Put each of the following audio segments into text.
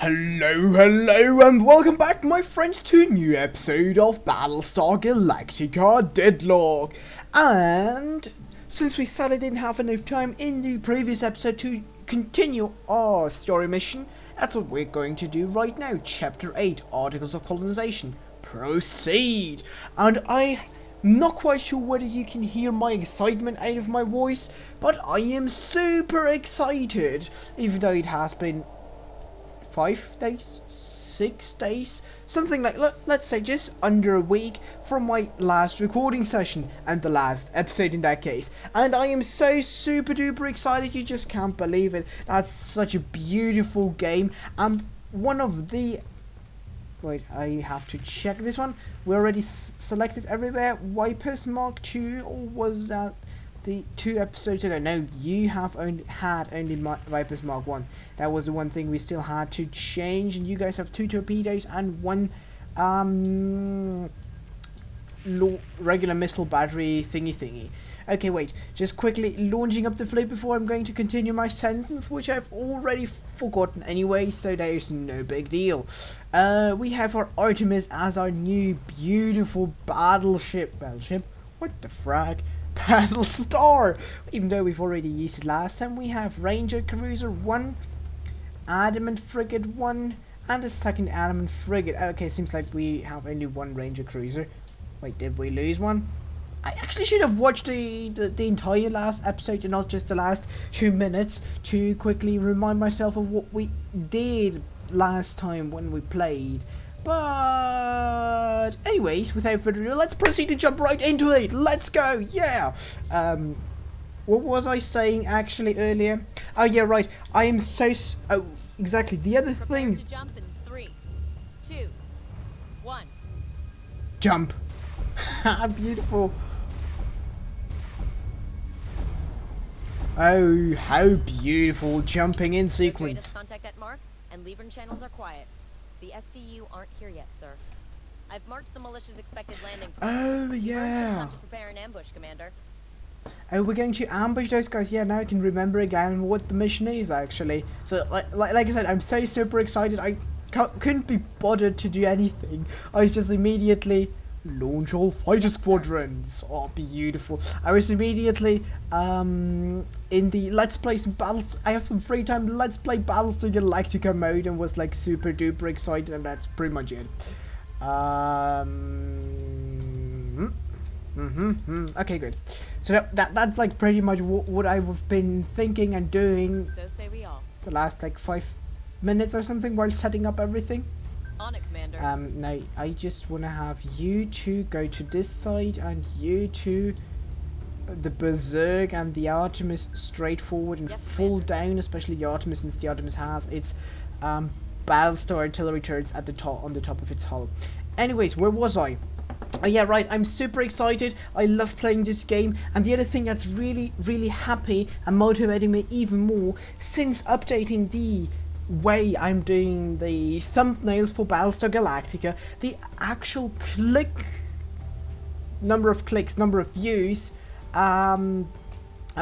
Hello, and welcome back, my friends, to a new episode of Battlestar Galactica Deadlock. And since we sadly didn't have enough time in the previous episode to continue our story mission, that's what we're going to do right now. Chapter 8, Articles of Colonization. Proceed! And I'm not quite sure whether you can hear my excitement out of my voice, but I am super excited, even though it has been 5 days, 6 days, something like, let's say just under a week from my last recording session and the last episode in that case. And I am so super duper excited, you just can't believe it. That's such a beautiful game. And one of the... Wait, I have to check this one. We already selected everywhere. Vipers Mark 2, or was that the 2 episodes ago? No, you have only Vipers Mark 1. That was the one thing we still had to change, and you guys have 2 torpedoes and 1 regular missile battery thingy. Okay, wait, just quickly launching up the fleet before I'm going to continue my sentence, which I've already forgotten anyway, so there's no big deal. We have our Artemis as our new beautiful battleship, what the frag? Battlestar! Even though we've already used it last time, we have Ranger Cruiser 1, Adamant Frigate 1, and a second Adamant Frigate. Okay, seems like we have only 1 Ranger Cruiser. Wait, did we lose one? I actually should have watched the entire last episode and not just the last 2 minutes to quickly remind myself of what we did last time when we played. But anyways, without further ado, let's proceed to jump right into it. Let's go, yeah. What was I saying actually earlier? Oh yeah, right. I am so oh, exactly. The other thing. To jump in 3, 2, 1. Jump. Beautiful. Oh, how beautiful jumping in sequence. Contact at mark, and Libran channels are quiet. The SDU aren't here yet, sir. I've marked the militia's expected landing. Oh yeah. Time to prepare an ambush, Commander. Oh, we're going to ambush those guys. Yeah, now I can remember again what the mission is actually. So, like I said, I'm so super excited. I couldn't be bothered to do anything. I was just immediately launch all fighter squadrons. Oh, beautiful. I was immediately in the let's play some battles. I have some free time. Let's play Battlestar Galactica mode, and was like super duper excited, and that's pretty much it. Okay, good. So that's like pretty much what I've been thinking and doing. So say we all. The last like 5 minutes or something while setting up everything. On it, Commander. Now I just want to have you two go to this side, and you two, the Berserk and the Artemis, straight forward and full down, especially the Artemis, since the Artemis has its Battlestar artillery turrets at the top, on the top of its hull. Anyways, where was I? Oh yeah, right, I'm super excited. I love playing this game, and the other thing that's really happy and motivating me even more, since updating the way I'm doing the thumbnails for Battlestar Galactica, the actual number of views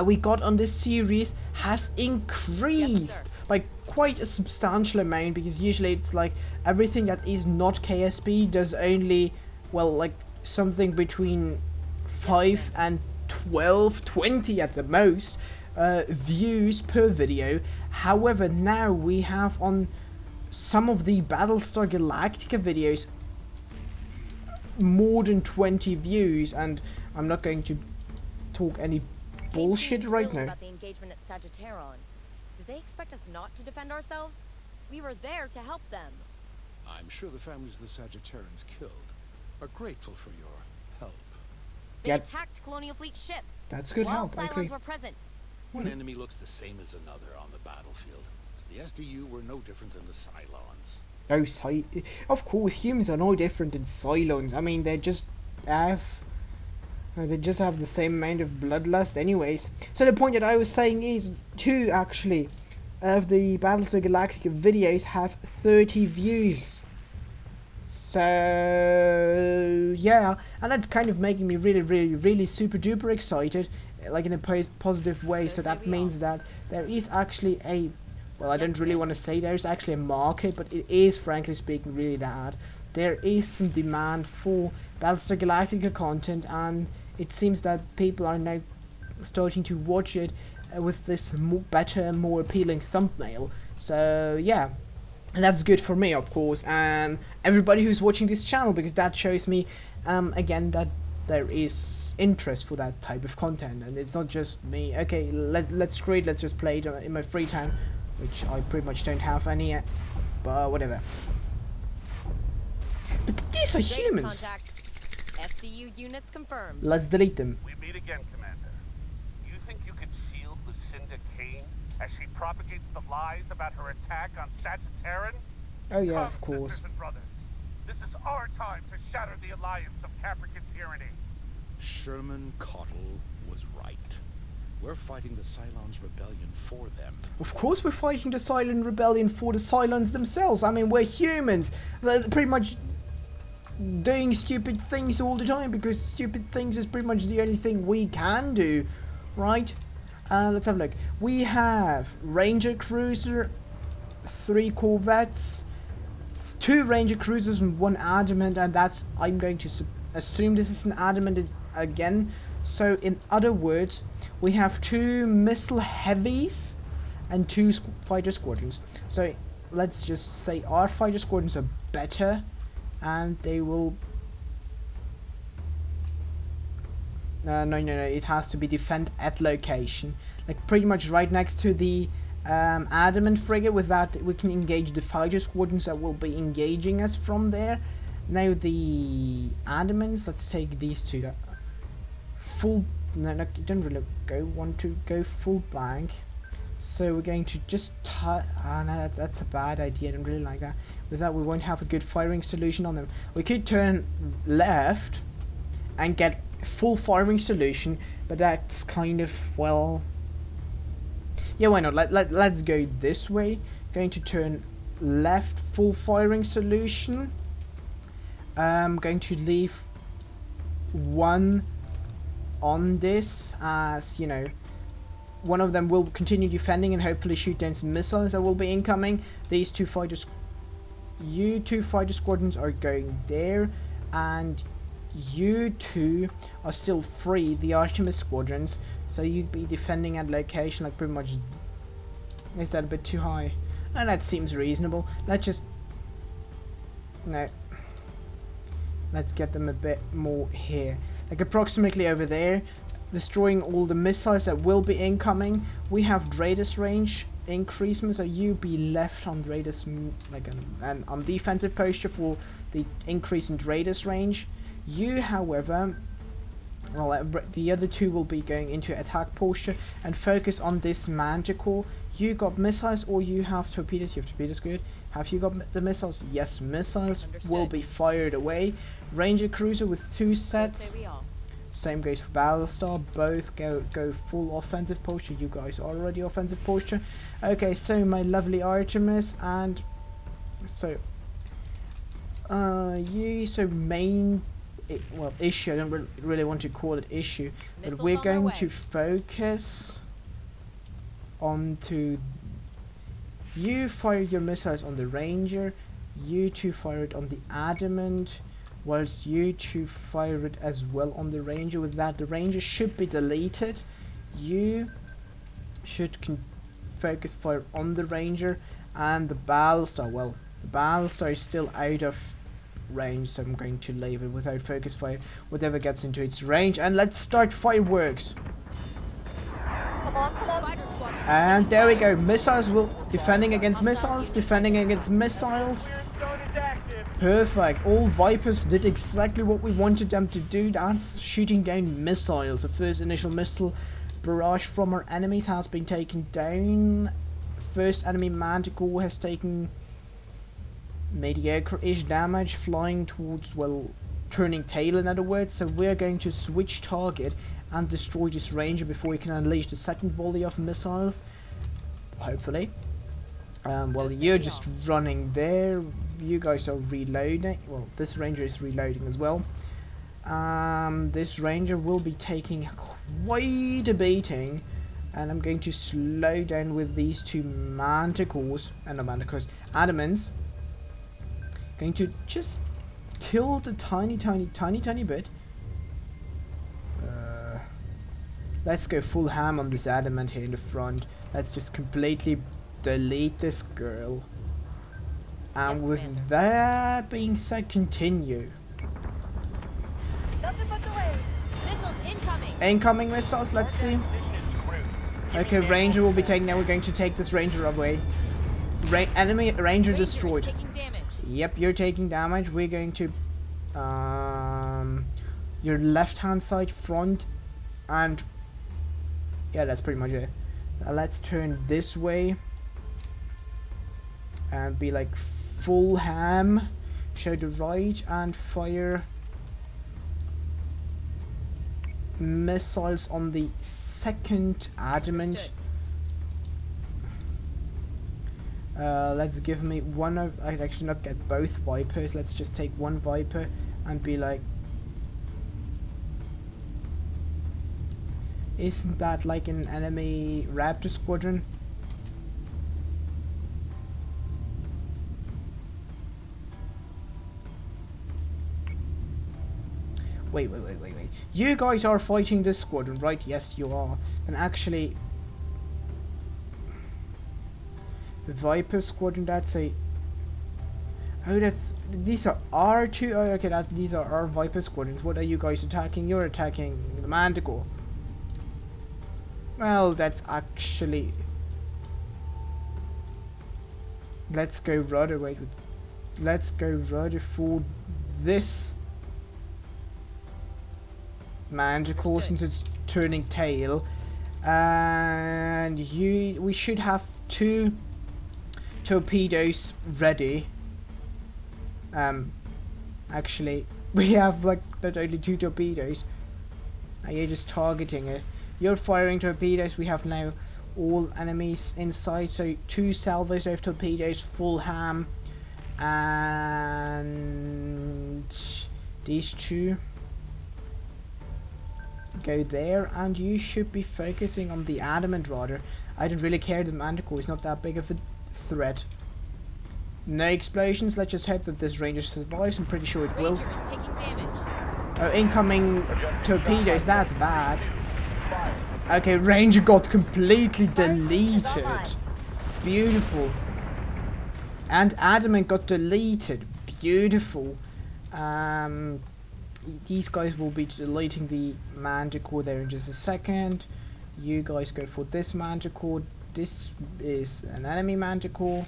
we got on this series has increased by quite a substantial amount, because usually it's like everything that is not KSP does only, well, like something between 5 and 12, 20 at the most views per video. However, now we have on some of the Battlestar Galactica videos more than 20 views, and I'm not going to talk any bullshit right now. About the engagement at Sagittaron. Did they expect us not to defend ourselves? We were there to help them. I'm sure the families of the Sagittarans killed are grateful for your help. They attacked Colonial Fleet ships. That's good help, I agree. CYLONs were present. One enemy looks the same as another on the battlefield. The SDU were no different than the CYLONs. Oh, of course, humans are no different than CYLONs. I mean, they're just they just have the same amount of bloodlust anyways. So the point that I was saying is, 2 actually of the Battlestar Galactica videos have 30 views. So yeah, and that's kind of making me really super duper excited, like in a positive way. So that means that there is actually a well, I don't really want to say there's actually a market, but it is, frankly speaking, really that. There is some demand for Battlestar Galactica content, and it seems that people are now starting to watch it with this better, more appealing thumbnail. So yeah, and that's good for me, of course, and everybody who's watching this channel, because that shows me again that there is interest for that type of content, and it's not just me. Okay, let's just play it in my free time, which I pretty much don't have any yet, but whatever. But these are humans. Contact. SDU units confirmed. Let's delete them. We meet again, Commander. You think you could shield Lucinda Kane as she propagates the lies about her attack on Sagittarian? Oh yeah, Come, of course. sisters and brothers. This is our time to shatter the alliance of Caprican tyranny. Sherman Cottle was right. We're fighting the Cylon's rebellion for them. Of course we're fighting the Cylon rebellion for the Cylons themselves. I mean, we're humans. They're pretty much doing stupid things all the time, because stupid things is pretty much the only thing we can do, right? Let's have a look. We have Ranger Cruiser, 3 Corvettes, 2 Ranger Cruisers and 1 Adamant, and that's, I'm going to assume this is an Adamant again. So in other words, we have 2 missile heavies and 2 fighter squadrons. So let's just say our fighter squadrons are better, and they will no, it has to be defend at location, like pretty much right next to the Adamant frigate. With that we can engage the fighter squadrons that will be engaging us from there. Now the Adamants, let's take these 2 full, no, you don't really want to go full bank, so we're going to just no, that's a bad idea. I don't really like that. With that we won't have a good firing solution on them. We could turn left and get full firing solution, but that's kind of, well, yeah, why not? Let's go this way. Going to turn left, full firing solution. I'm going to leave 1 on this, as you know, one of them will continue defending and hopefully shoot down some missiles that will be incoming. These 2 fighters, you 2 fighter squadrons are going there, and you 2 are still free, the Artemis squadrons, so you'd be defending at location, like pretty much. Is that a bit too high? And that seems reasonable. Let's just, no, let's get them a bit more here, like approximately over there, destroying all the missiles that will be incoming. We have radius range increasement, so you be left on radius, like an on defensive posture for the increase in radius range. You, however, well, the other 2 will be going into attack posture and focus on this Manticore. You got missiles, or you have torpedoes? You have torpedoes, good. Have you got the missiles? Yes, missiles. Understood. Will be fired away. Ranger Cruiser with 2 sets. Same goes for Battlestar. Both go full offensive posture. You guys are already offensive posture. Okay, so my lovely Artemis, and so main, well, issue, I don't really want to call it issue, but we're going to focus onto, you fire your missiles on the Ranger, you 2 fire it on the Adamant, whilst you 2 fire it as well on the Ranger. With that, the Ranger should be deleted. You should focus fire on the Ranger, and the Battlestar, well, the Battlestar is still out of range, so I'm going to leave it without focus fire, whatever gets into its range, and let's start fireworks. And there we go, missiles will, defending against missiles, defending against missiles. Perfect, all Vipers did exactly what we wanted them to do. That's shooting down missiles. The first initial missile barrage from our enemies has been taken down. First enemy Manticore has taken mediocre-ish damage, flying towards, well, turning tail in other words. So we're going to switch target and destroy this Ranger before we can unleash the second volley of missiles, hopefully. Well, you're just running there, you guys are reloading. Well, this Ranger is reloading as well. This Ranger will be taking quite a beating And I'm going to slow down with these two manticores, and not manticores, adamants. Going to just tilt a tiny bit. Let's go full ham on this adamant here in the front. Let's just completely delete this girl. And Yes, with Commander. that being said, continue. Nothing but the rain. Missiles incoming. Incoming missiles, let's see. Okay, Ranger will be taken. Now we're going to take this Ranger away. Enemy Ranger Is destroyed. taking damage. Yep, you're taking damage. We're going to your left hand side front, and yeah, that's pretty much it. Let's turn this way and be like full ham. Show the right and fire missiles on the second adamant. Let's give me one of. I'd actually not get both Vipers. Let's just take one Viper and be like. Isn't that like an enemy Raptor squadron? Wait. You guys are fighting this squadron, right? Yes, you are. And actually, the Viper squadron, that's a... Oh, these are R2... Oh, okay, these are our Viper squadrons. What are you guys attacking? You're attacking the Manticore. Well, that's actually... Let's go rather... Wait. Let's go rather for this Manticore since it's turning tail. And we should have 2 torpedoes ready. Actually, we have like not only 2 torpedoes. You're just targeting it. You're firing torpedoes. We have now all enemies inside. So 2 salvos of torpedoes, full ham, and these 2 go there. And you should be focusing on the adamant rather. I don't really care. The Manticore is not that big of a threat. No explosions. Let's just hope that this Ranger survives. I'm pretty sure it will. Ranger is taking damage. Oh, incoming torpedoes. That's bad. Okay, Ranger got completely deleted. Beautiful. And Adamant got deleted. Beautiful. These guys will be deleting the Manticore there in just a second. You guys go for this Manticore. This is an enemy Manticore.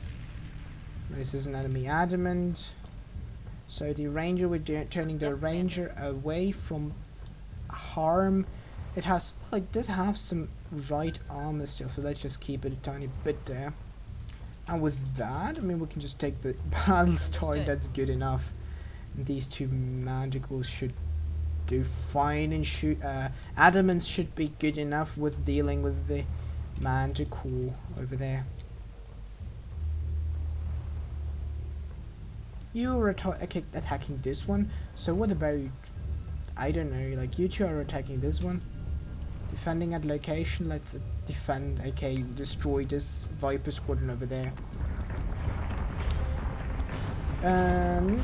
This is an enemy Adamant. So the Ranger, we're turning the Ranger away from harm. It has, like, does have some right armor still, so let's just keep it a tiny bit there. And with that, I mean, we can just take the Battlestar. That's good enough. And these 2 Manticores should do fine and shoot. Adamants should be good enough with dealing with the Manticore over there. You're attacking this one. So what about, I don't know, like you 2 are attacking this one. Defending at location. Let's defend. Okay, destroy this Viper squadron over there. And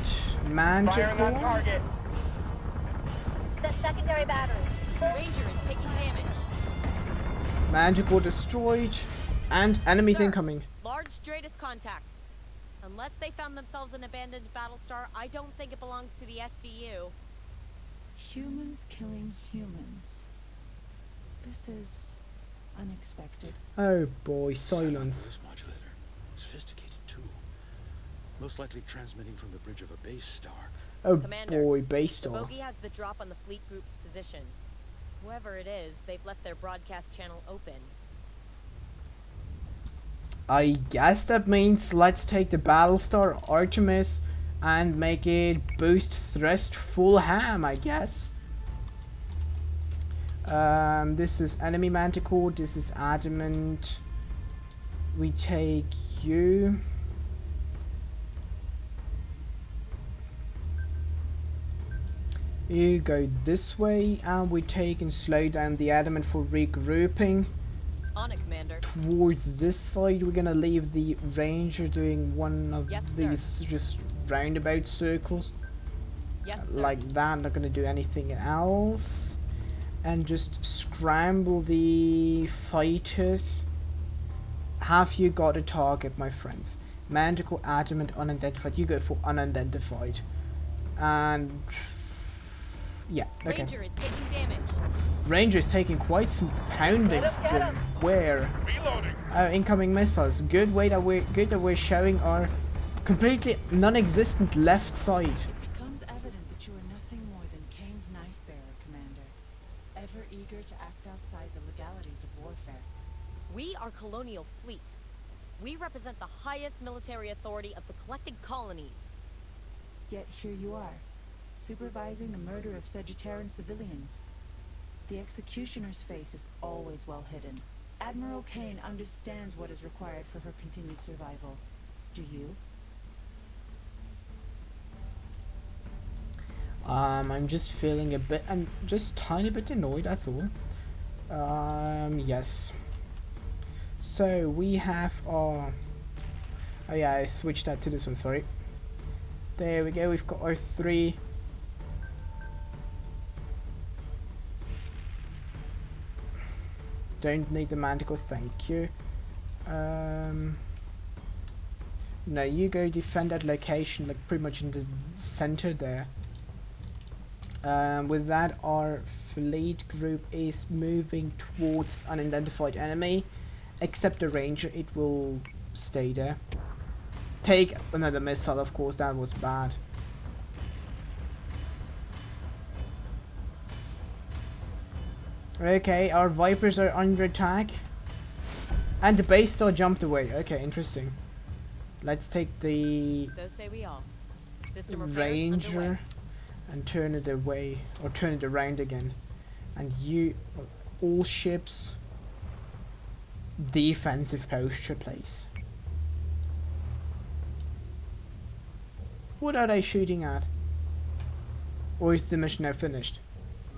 Manticore. The secondary battery. Ranger is taking damage. Manticore destroyed. And enemies Sir, incoming. Large Stratus contact. Unless they found themselves an abandoned Battlestar, I don't think it belongs to the SDU. Humans killing humans. This is unexpected. Oh boy, silence. Voice modulator. Sophisticated too. Most likely transmitting from the bridge of a base star. Oh Commander, boy, base The star. bogey has the drop on the fleet group's position. Whoever it is, they've left their broadcast channel open. I guess that means let's take the Battlestar Artemis and make it boost thrust full ham, I guess. This is enemy Manticore, this is Adamant. We take you. You go this way, and we take and slow down the Adamant for regrouping. On it, Commander. towards this side. We're gonna leave the Ranger doing one of Yes, sir. these just roundabout circles. Yes, sir. Like that, not gonna do anything else. And just scramble the fighters. Have you got a target, my friends? Manticore, Adamant, unidentified. You go for unidentified. And yeah, okay. Ranger is taking damage. Ranger is taking quite some pounding from where? Incoming missiles. Good that we're showing our completely non-existent left side. It becomes evident that you are nothing more than Kane's knife bearer, Commander. Ever eager to act outside the legalities of warfare. We are Colonial Fleet. We represent the highest military authority of the collected colonies. Yet here you are, supervising the murder of Sagittarian civilians. The executioner's face is always well hidden. Admiral Kane understands what is required for her continued survival. Do you? I'm just feeling a bit, I'm just tiny bit annoyed, that's all. Yes. So we have our, oh yeah, I switched that to this one, sorry. There we go, we've got our 3. Don't need the Manticore, thank you. No, you go defend that location, like pretty much in the center there. With that, our fleet group is moving towards unidentified enemy. Except the Ranger, it will stay there. Take another missile, of course, that was bad. Okay, our Vipers are under attack. And the base star jumped away. Okay, interesting. Let's take the So say we all. System repairs Ranger underway. and turn it away, or turn it around again. And you, all ships, defensive posture, please. What are they shooting at? Or is the mission now finished?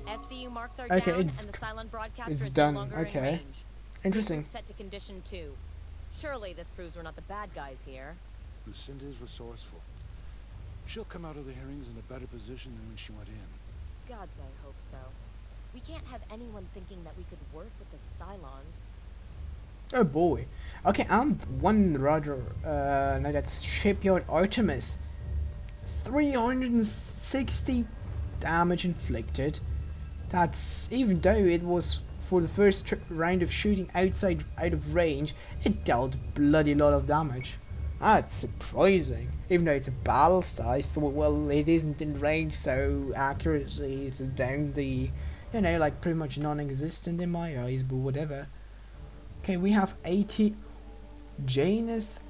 SDU marks are Okay, down, it's- and the Cylon broadcaster it's is done, no longer okay. in range. Interesting. Set to condition 2. Surely this proves we're not the bad guys here. Lucinda's resourceful. She'll come out of the hearings in a better position than when she went in. Gods, I hope so. We can't have anyone thinking that we could work with the Cylons. Oh boy. Okay, and one rather, no, that's Shipyard Artemis. 360 damage inflicted. That's, even though it was for the first round of shooting out of range, it dealt bloody lot of damage. That's surprising. Even though it's a Battlestar, I thought, well, it isn't in range, so accuracy is down the, you know, like pretty much non-existent in my eyes, but whatever. Okay, we have 80. Janus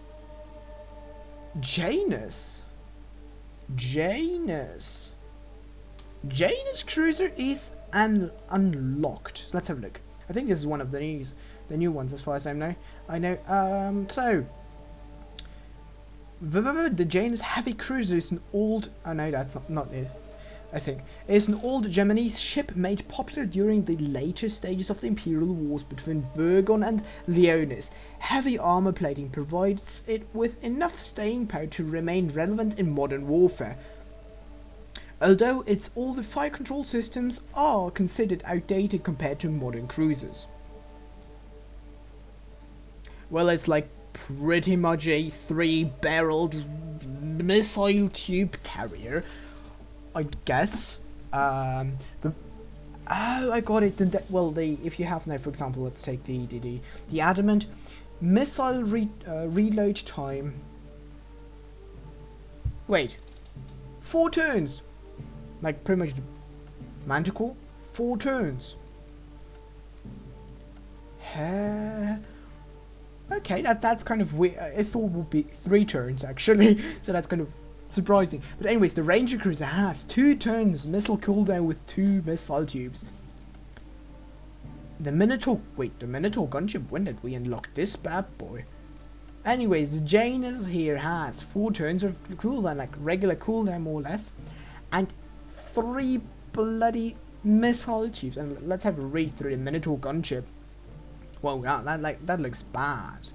Cruiser is unlocked. So let's have a look. I think this is one of the new ones, as far as I know. So the Janus Heavy Cruiser is an old. Oh no, that's not it. I think it's an old Gemini ship made popular during the later stages of the Imperial Wars between Virgon and Leonis. Heavy armor plating provides it with enough staying power to remain relevant in modern warfare. Although its older fire control systems are considered outdated compared to modern cruisers. Well, it's like pretty much a 3-barreled missile tube carrier, I guess. But oh, I got it. Well, if you have now, for example, let's take the Adamant missile reload time. Wait, 4 turns. Like pretty much Manticore, 4 turns. Okay, that's kind of weird. I thought it would be 3 turns actually, so that's kind of surprising. But anyways, the Ranger Cruiser has 2 turns missile cooldown with 2 missile tubes. The Minotaur gunship, when did we unlock this bad boy? Anyways, the Janus here has 4 turns of cooldown, like regular cooldown more or less, and 3 bloody missile tubes. And let's have a read through the Minotaur gunship. Whoa, that looks bad.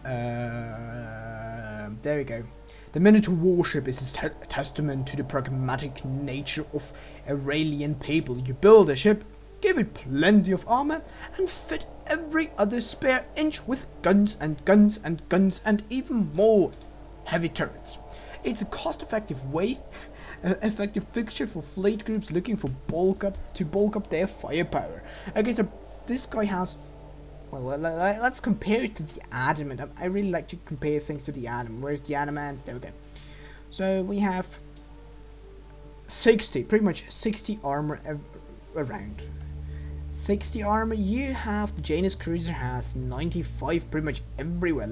There we go. The Minotaur warship is a testament to the pragmatic nature of Aurelian people. You build a ship, give it plenty of armor, and fit every other spare inch with guns and guns and guns and even more heavy turrets. It's a cost-effective way, effective fixture for fleet groups looking for bulk up their firepower. Okay, so this guy has. Well, let's compare it to the Adamant. I really like to compare things to the Adamant. Where's the Adamant? There we go. So we have 60, pretty much 60 armor around. 60 armor. You have the Janus Cruiser has 95 pretty much everywhere.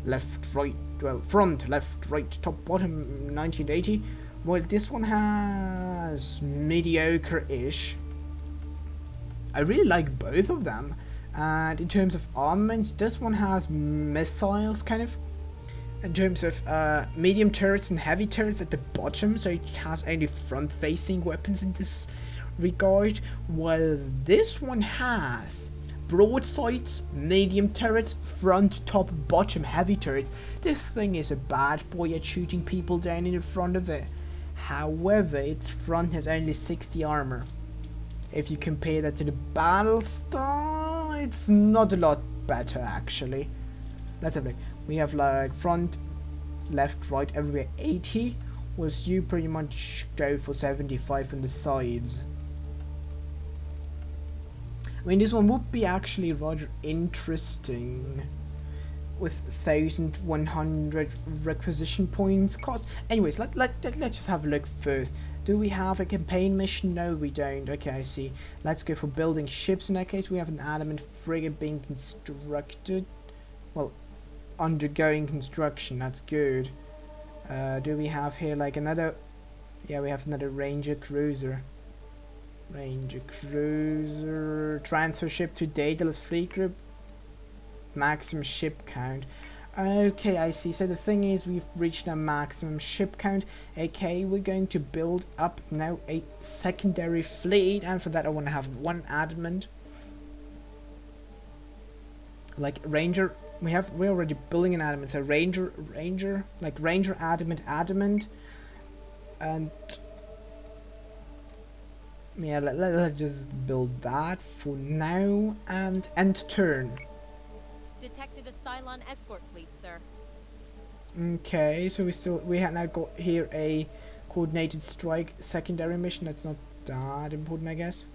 Left, right, well, front, left, right, top, bottom, 1980. Well, this one has mediocre-ish. I really like both of them. And in terms of armament, this one has missiles, kind of. In terms of medium turrets and heavy turrets at the bottom, so it has only front-facing weapons in this regard. Whereas this one has broadsides, medium turrets, front, top, bottom, heavy turrets. This thing is a bad boy at shooting people down in the front of it. However, its front has only 60 armor. If you compare that to the Battlestar, it's not a lot better actually. Let's have a look. We have like front, left, right, everywhere 80. Was you pretty much go for 75 on the sides. I mean, this one would be actually rather interesting with 1,100 requisition points cost. Anyways, let's just have a look first. Do we have a campaign mission? No, we don't. Okay, I see. Let's go for building ships. In that case, we have an Adamant frigate being constructed. Well, undergoing construction. That's good. Do we have here like another? Yeah, we have another Ranger Cruiser. Ranger Cruiser. Transfer ship to Daedalus Fleet Group. Maximum ship count. Okay, I see. So the thing is, we've reached our maximum ship count. Okay, we're going to build up now a secondary fleet, and for that I want to have one Adamant. Like Ranger, we're already building an Adamant. So Ranger, like Ranger, Adamant, and yeah, let's just build that for now and end turn. Detected a CYLON escort fleet, sir. Okay, so we have now got here a coordinated strike secondary mission. That's not that important, I guess.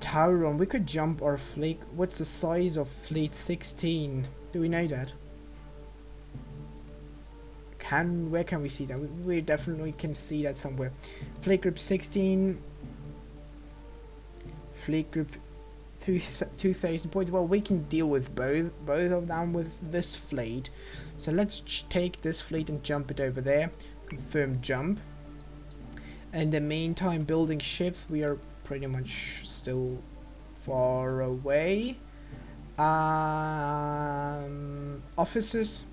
Tower run. We could jump our fleet. What's the size of fleet 16? Do we know that? Where can we see that? We definitely can see that somewhere. Fleet group 16. Fleet group 2,000 points. Well, we can deal with both of them with this fleet. So let's take this fleet and jump it over there. Confirm jump. In the meantime, building ships. We are pretty much still far away. Officers.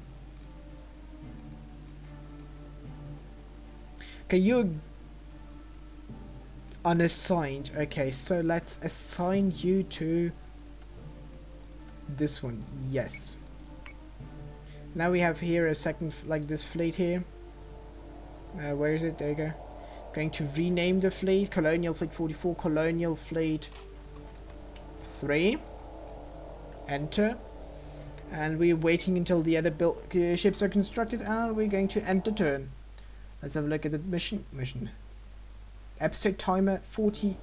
Okay, you're unassigned. Okay, so let's assign you to this one. Yes. Now we have here a second, like this fleet here. Where is it? There you go. Going to rename the fleet. Colonial Fleet 44, Colonial Fleet 3. Enter. And we're waiting until the other ships are constructed, and we're going to end the turn. Let's have a look at the mission. Episode timer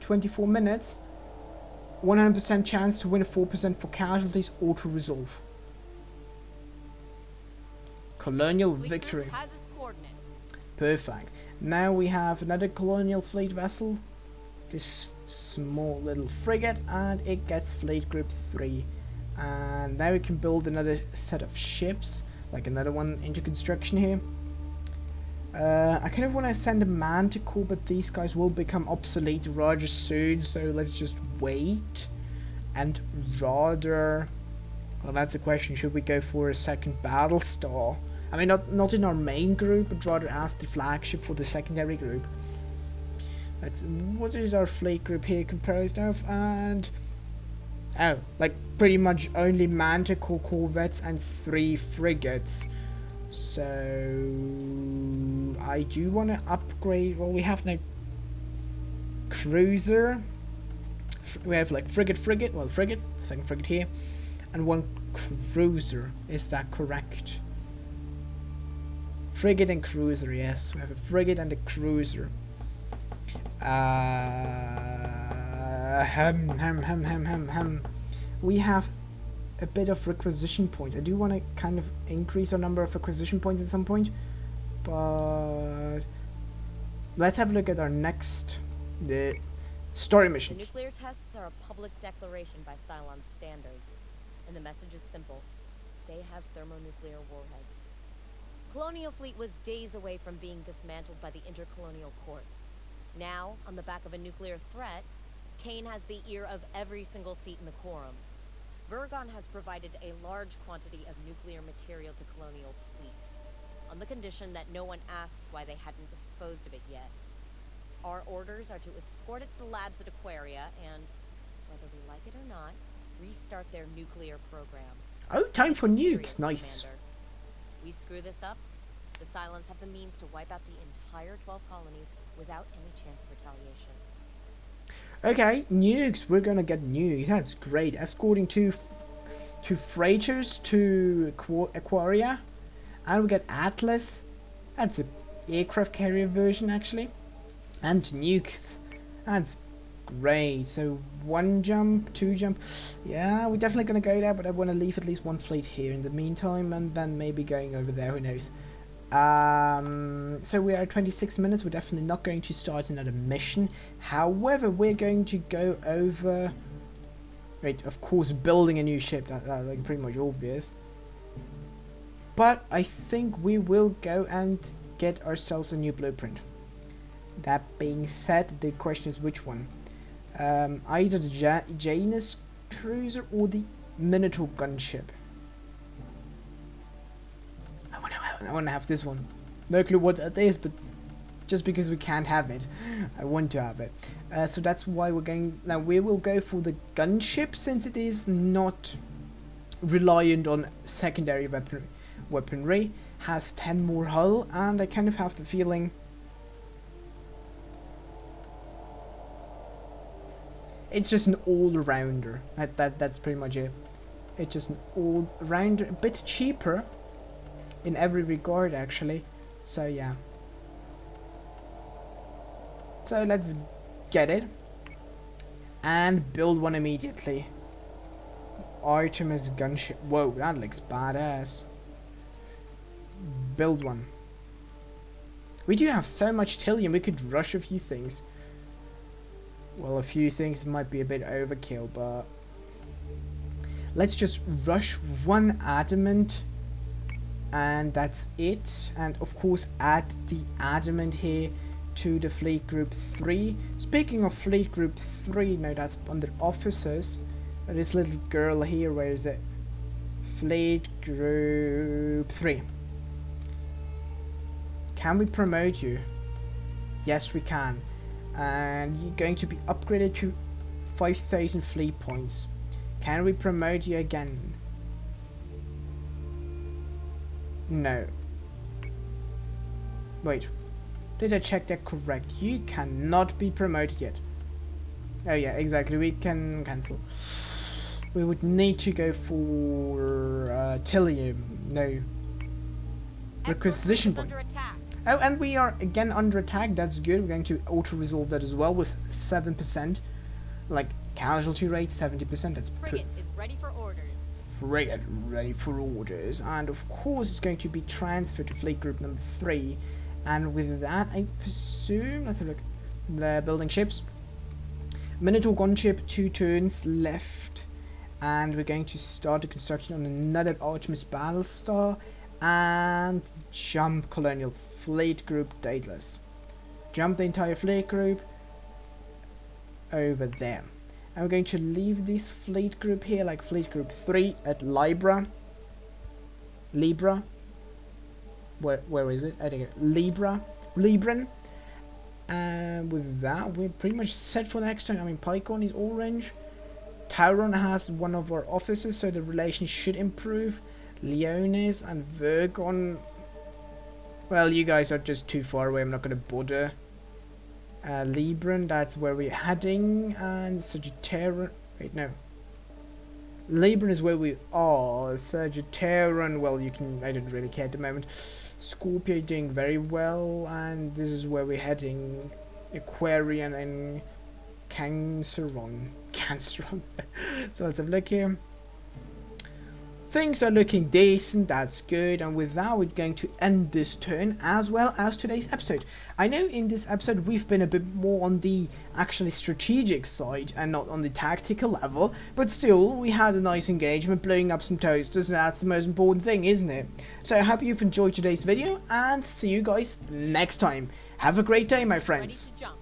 24 minutes. 100% chance to win, a 4% for casualties, auto resolve. Colonial victory. Has its coordinates. Perfect. Now we have another colonial fleet vessel. This small little frigate, and it gets fleet group 3. And now we can build another set of ships, like another one into construction here. I kind of want to send a Manticore, but these guys will become obsolete rather soon, so let's just wait. And rather, well, that's the question, should we go for a second Battlestar? I mean, not in our main group, but rather as the flagship for the secondary group. That's what is our fleet group here composed of, and oh, like pretty much only Manticore corvettes and 3 frigates. So I do want to upgrade. Well, we have no cruiser. We have like frigate, well, frigate, second frigate here, and 1 cruiser. Is that correct? Frigate and cruiser, yes. We have a frigate and a cruiser. We have a bit of requisition points. I do want to kind of increase our number of requisition points at some point, but let's have a look at our next story mission. The nuclear tests are a public declaration by CYLON standards, and the message is simple. They have thermonuclear warheads. Colonial fleet was days away from being dismantled by the intercolonial courts. Now, on the back of a nuclear threat, Kane has the ear of every single seat in the quorum. Vergon has provided a large quantity of nuclear material to Colonial fleet, on the condition that no one asks why they hadn't disposed of it yet. Our orders are to escort it to the labs at Aquaria and, whether we like it or not, restart their nuclear program. Oh, time for nukes. Nice. Commander. We screw this up, the Cylons have the means to wipe out the entire 12 colonies without any chance of retaliation. Okay, nukes. We're gonna get nukes. That's great. Escorting two freighters to Aquaria, and we get Atlas. That's a aircraft carrier version actually, and nukes. That's great. So 1 jump, 2 jump. Yeah, we're definitely gonna go there, but I want to leave at least 1 fleet here in the meantime, and then maybe going over there. Who knows? So we are at 26 minutes. We're definitely not going to start another mission. However, we're going to go over. Wait, of course, building a new ship. That's like pretty much obvious. But I think we will go and get ourselves a new blueprint. That being said, the question is which one? Either the Janus cruiser or the Minotaur gunship. I want to have this one. No clue what that is, but just because we can't have it, I want to have it. So that's why we're going. Now we will go for the gunship, since it is not reliant on secondary weaponry. Has 10 more hull, and I kind of have the feeling it's just an all-rounder. That's pretty much it. It's just an all-rounder, a bit cheaper in every regard actually. So yeah. So let's get it and build one immediately. Artemis gunship. Whoa, that looks badass. Build one. We do have so much Tillium, we could rush a few things. Well, a few things might be a bit overkill, but let's just rush 1 adamant, and that's it. And of course add the adamant here to the fleet group 3. Speaking of fleet group 3, no, that's under officers. This little girl here, where is it? Fleet group 3. Can we promote you? Yes, we can. And you're going to be upgraded to 5,000 fleet points. Can we promote you again? No. Wait. Did I check that correct? You cannot be promoted yet. Oh yeah, exactly. We can cancel. We would need to go for Tillium. No. Requisition point. Oh, and we are again under attack. That's good. We're going to auto-resolve that as well with 7%. Like, casualty rate, 70%. That's Frigate is ready for orders. Frigate ready for orders. And of course, it's going to be transferred to fleet group number 3. And with that, I presume... Let's have a look. They're building ships. Minotaur gunship, 2 turns left. And we're going to start the construction on another Artemis Battlestar. And jump Colonial Fleet Group Daedalus. Jump the entire fleet group over there. I'm going to leave this fleet group here, like fleet group 3 at Libra. Where is it? I think Libran. And with that, we're pretty much set for next time. I mean, Pycon is orange. Tauron has one of our officers, so the relations should improve. Leonis and Virgon, well, you guys are just too far away. I'm not going to bother. Libran, that's where we're heading. And Sagittarian, wait, no. Libran is where we are. Sagittarian, well, you can, I don't really care at the moment. Scorpio doing very well, and this is where we're heading. Aquarian and Canceron. So let's have a look here. Things are looking decent, that's good, and with that we're going to end this turn as well as today's episode. I know in this episode we've been a bit more on the actually strategic side and not on the tactical level, but still we had a nice engagement, blowing up some toasters, and that's the most important thing, isn't it? So I hope you've enjoyed today's video, and see you guys next time. Have a great day, my friends. Ready to jump.